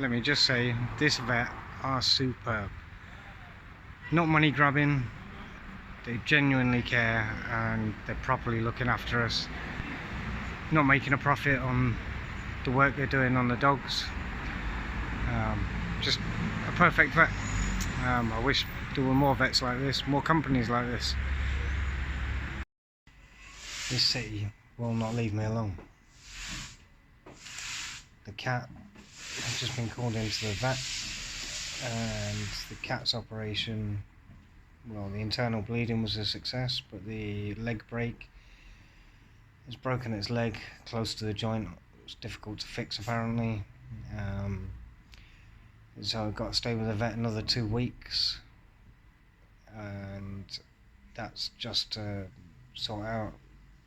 let me just say, this vet are superb. Not money grabbing, they genuinely care and they're properly looking after us. Not making a profit on the work they're doing on the dogs. Just a perfect vet. I wish there were more vets like this, more companies like this. This city will not leave me alone. The cat has just been called into the vet, and the cat's operation, well, the internal bleeding was a success, but the leg break, it's broken its leg close to the joint. It was difficult to fix apparently. So I've got to stay with the vet another 2 weeks, and that's just to sort out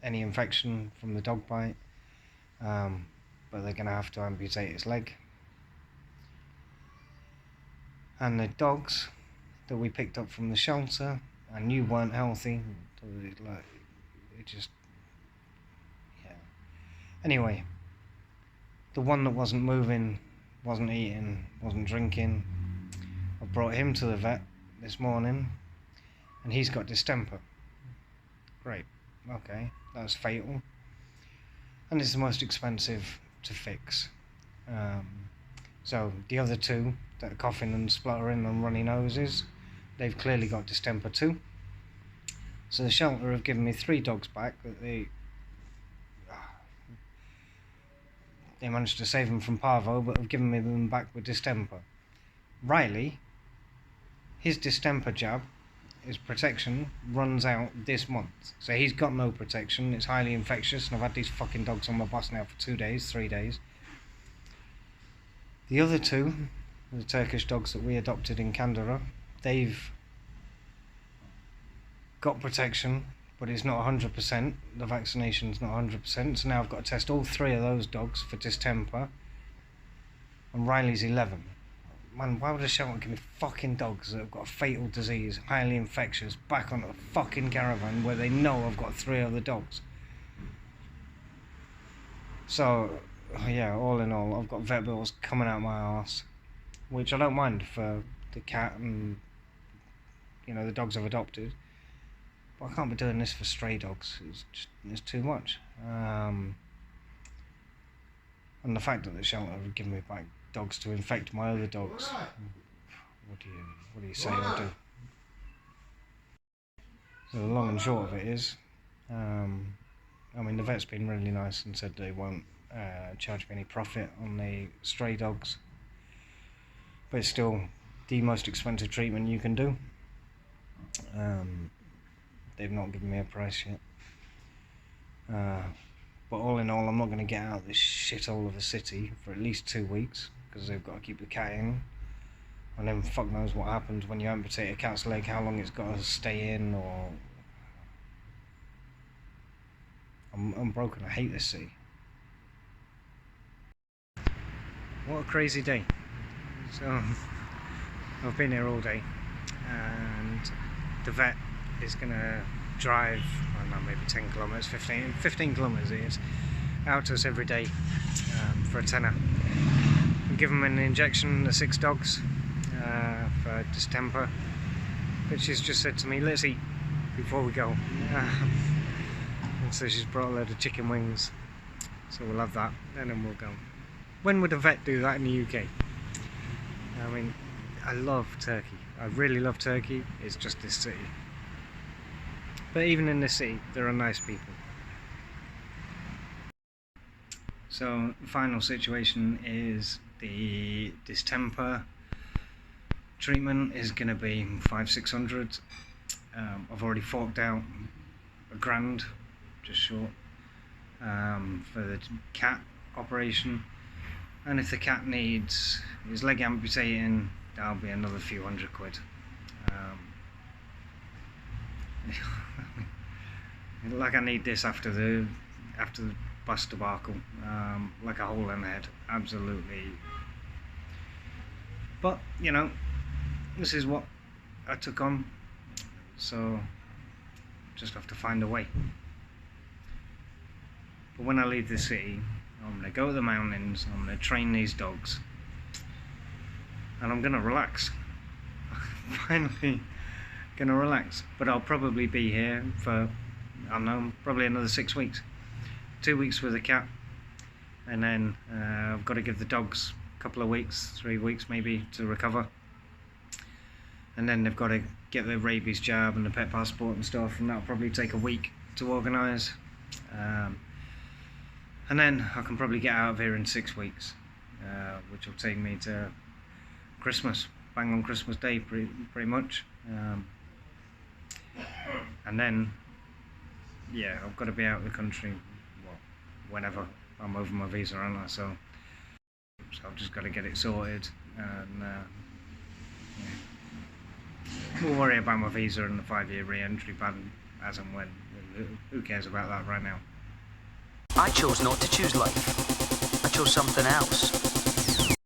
any infection from the dog bite. But they're going to have to amputate its leg. And the dogs that we picked up from the shelter, I knew weren't healthy. It just, yeah. Anyway, the one that wasn't moving, wasn't eating, wasn't drinking, I brought him to the vet this morning, and he's got distemper. Great, okay, that's fatal, and it's the most expensive to fix. So the other two that are coughing and spluttering and runny noses, they've clearly got distemper too. So the shelter have given me 3 dogs back that they managed to save them from parvo, but have given me them back with distemper. Riley, his distemper jab, his protection runs out this month, so he's got no protection. It's highly infectious, and I've had these fucking dogs on my bus now for 2 days, 3 days. The other 2, the Turkish dogs that we adopted in Kandara, they've got protection, but it's not 100%. The vaccination's not 100%, so now I've got to test all 3 of those dogs for distemper, and Riley's 11. Man, why would a shelter give me fucking dogs that have got a fatal disease, highly infectious, back onto a fucking caravan where they know I've got 3 other dogs? So, yeah, all in all, I've got vet bills coming out my arse, which I don't mind for the cat and, you know, the dogs I've adopted. But I can't be doing this for stray dogs. It's too much. And the fact that the shelter have given me back dogs to infect my other dogs. What do you say I do? So the long and short of it is, I mean, the vet's been really nice and said they won't charge me any profit on the stray dogs, but it's still the most expensive treatment you can do. They've not given me a price yet. But all in all, I'm not going to get out of this shithole of a city for at least 2 weeks, because they've got to keep the cat in. And then fuck knows what happens when you amputate a cat's leg, how long it's got to stay in, or... I'm broken, I hate this city. What a crazy day. So, I've been here all day, and the vet is going to drive, I don't know, maybe 10 kilometres, 15 kilometres it is, out to us every day for a tenner. We give them an injection, the 6 dogs, for distemper, but she's just said to me, let's eat before we go. And so she's brought a load of chicken wings, so we'll have that and then we'll go. When would a vet do that in the UK? I mean, I love Turkey, I really love Turkey, it's just this city. But even in this city, there are nice people. So the final situation is the distemper treatment is going to be 500-600. I've already forked out £1,000, just short, for the cat operation. And if the cat needs his leg amputating, that'll be another few hundred quid. Like I need this after the bus debacle, like a hole in the head, absolutely. But you know, this is what I took on, so just have to find a way. But when I leave the city, I'm going to go to the mountains, I'm going to train these dogs, and I'm gonna relax. Finally gonna relax, but I'll probably be here for, I don't know, probably another 6 weeks. 2 weeks with the cat, and then I've got to give the dogs a couple of weeks, 3 weeks maybe, to recover, and then they've got to get their rabies jab and the pet passport and stuff, and that'll probably take a week to organise, and then I can probably get out of here in 6 weeks, which will take me to Christmas, bang on Christmas Day pretty much, and then yeah, I've got to be out of the country, well, whenever I'm over my visa, aren't I? So I've just got to get it sorted, and yeah. We'll worry about my visa and the 5-year re-entry ban as and when. Who cares about that right now? I chose not to choose life. I chose something else.